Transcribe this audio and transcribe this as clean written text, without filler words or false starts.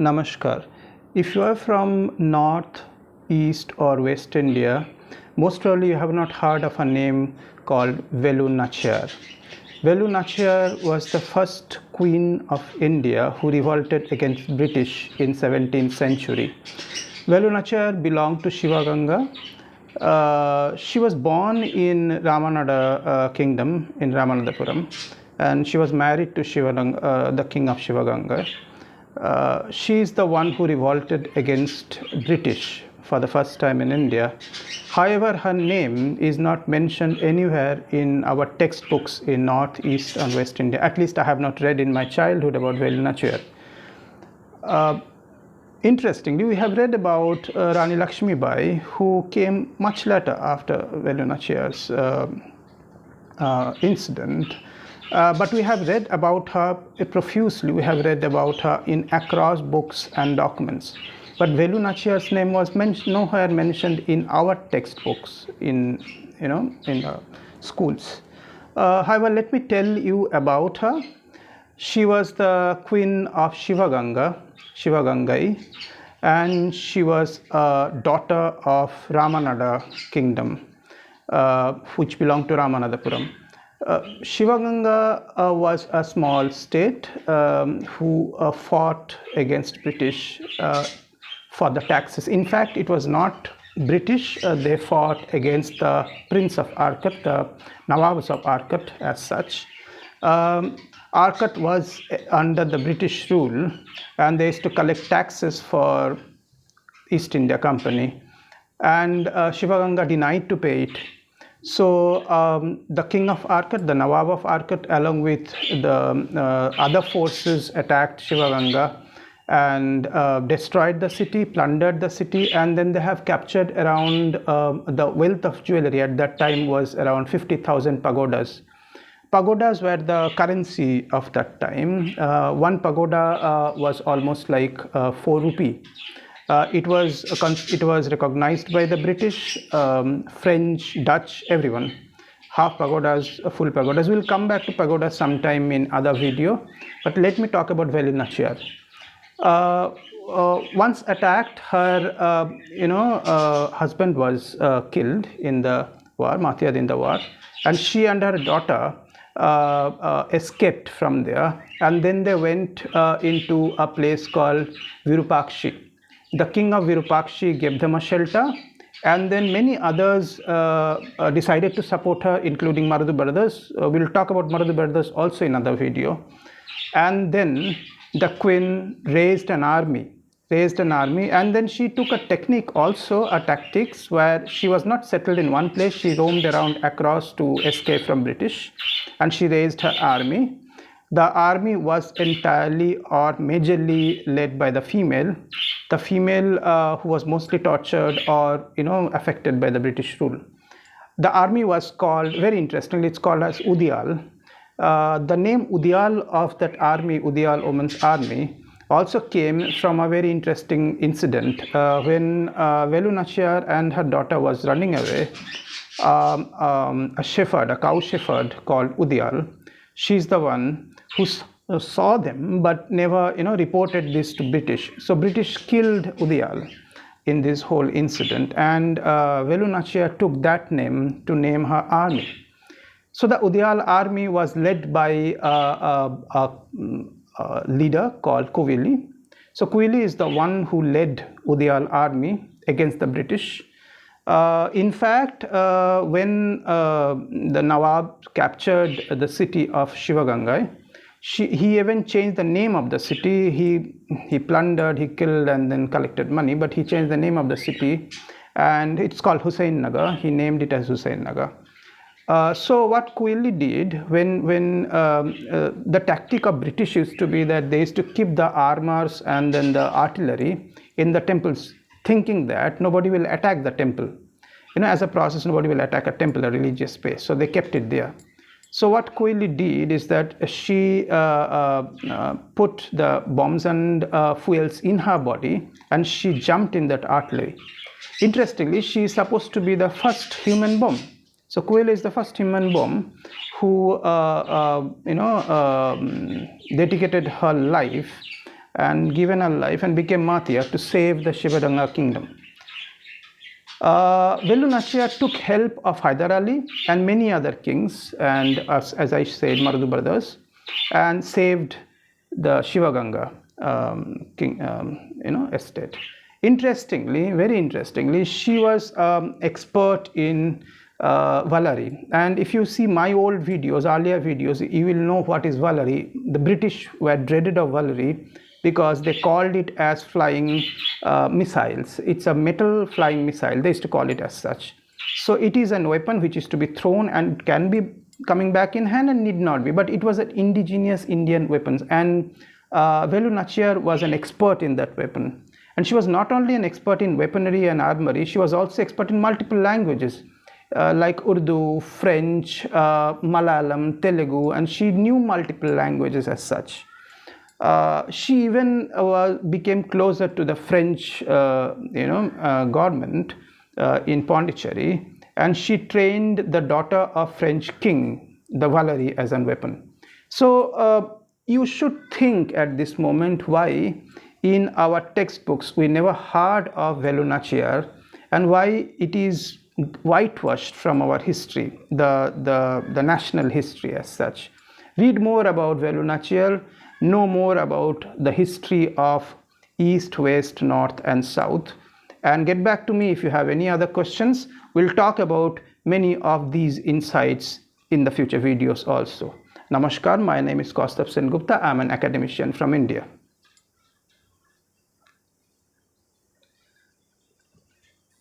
Namaskar. If you are from North, East or West India, most probably you have not heard of a name called Velu Nachiyar. Velu Nachiyar was the first queen of India who revolted against British in 17th century. Velu Nachiyar belonged to Shivaganga. She was born in Ramanada kingdom in Ramanadapuram, and she was married to the king of Shivaganga. She is the one who revolted against British for the first time in India. However, her name is not mentioned anywhere in our textbooks in North, East and West India. At least I have not read in my childhood about Velu Nachiyar. Interestingly, we have read about Rani Lakshmibai, who came much later after Velu Nachiyar's incident. But we have read about her profusely. We have read about her in across books and documents. But Velu Nachiyar's name was nowhere mentioned in our textbooks in the schools. However, let me tell you about her. She was the queen of Shivagangai, and she was a daughter of Ramanada kingdom, which belonged to Ramanadapuram. Shivaganga was a small state who fought against British for the taxes. In fact, it was not British. They fought against the Prince of Arcot, the Nawabs of Arcot as such. Arcot was under the British rule, and they used to collect taxes for East India Company, and Shivaganga denied to pay it. So the king of Arcot, the Nawab of Arcot, along with the other forces, attacked Shivaganga and destroyed the city, plundered the city, and then they have captured around the wealth of jewelry. At that time was around 50,000 pagodas. Pagodas were the currency of that time. One pagoda was almost like 4 rupee. It was recognized by the British, French, Dutch, everyone. Half pagodas, full pagodas. We'll come back to pagodas sometime in other video. But let me talk about Velu Nachiyar. Once attacked, her husband was killed in the war, martyred in the war, and she and her daughter escaped from there, and then they went into a place called Virupakshi. The king of Virupakshi gave them a shelter, and then many others decided to support her, including Maradu brothers. We'll talk about Maradu brothers also in another video. And then the queen raised an army, and then she took a technique also, a tactics where she was not settled in one place. She roamed around across to escape from British, and she raised her army. The army was entirely or majorly led by the female who was mostly tortured or affected by the British rule. The army was called, very interestingly, it's called as Udyal. The name Udyal of that army, Udyal Women's Army, also came from a very interesting incident. When Velu Nachiyar and her daughter was running away, a cow shepherd called Udyal, she's the one who saw them but never reported this to British. So British killed Udyal in this whole incident, and Velu Nachiyar took that name to name her army. So the Udyal army was led by a leader called Kovili. So Kovili is the one who led Udyal army against the British. In fact, when the Nawab captured the city of Shivagangai, he even changed the name of the city. He plundered, he killed, and then collected money, but he changed the name of the city, and it's called Hussain Nagar. He named it as Hussain Nagar. So what Kovili did, when the tactic of British used to be that they used to keep the armors and then the artillery in the temples, thinking that nobody will attack the temple. As a process, nobody will attack a temple, a religious space. So they kept it there. So what Kovili did is that she put the bombs and fuels in her body, and she jumped in that artillery. Interestingly, she is supposed to be the first human bomb. So Kovili is the first human bomb who dedicated her life and given her life and became martyr to save the Shivaganga kingdom. Velu Nachiyar took help of Hyder Ali and many other kings, and as I said, Maradu brothers, and saved the Shivaganga estate. Interestingly, very interestingly, she was expert in Valari. And if you see my old videos, earlier videos, you will know what is Valari. The British were dreaded of Valari because they called it as flying missiles. It's a metal flying missile. They used to call it as such. So it is a weapon which is to be thrown and can be coming back in hand and need not be. But it was an indigenous Indian weapons. And Velu Nachiyar was an expert in that weapon. And she was not only an expert in weaponry and armory, she was also expert in multiple languages. Like Urdu, French, Malayalam, Telugu, and she knew multiple languages as such. She even became closer to the French, government in Pondicherry, and she trained the daughter of French king, the Valari, as a weapon. So you should think at this moment why in our textbooks we never heard of Velu Nachiyar, and why it is whitewashed from our history, the national history as such. Read more about Velu Nachiyar, know more about the history of East, West, North and South, and get back to me if you have any other questions. We'll talk about many of these insights in the future videos also. Namaskar, my name is Kaustav Sengupta. I'm an academician from India.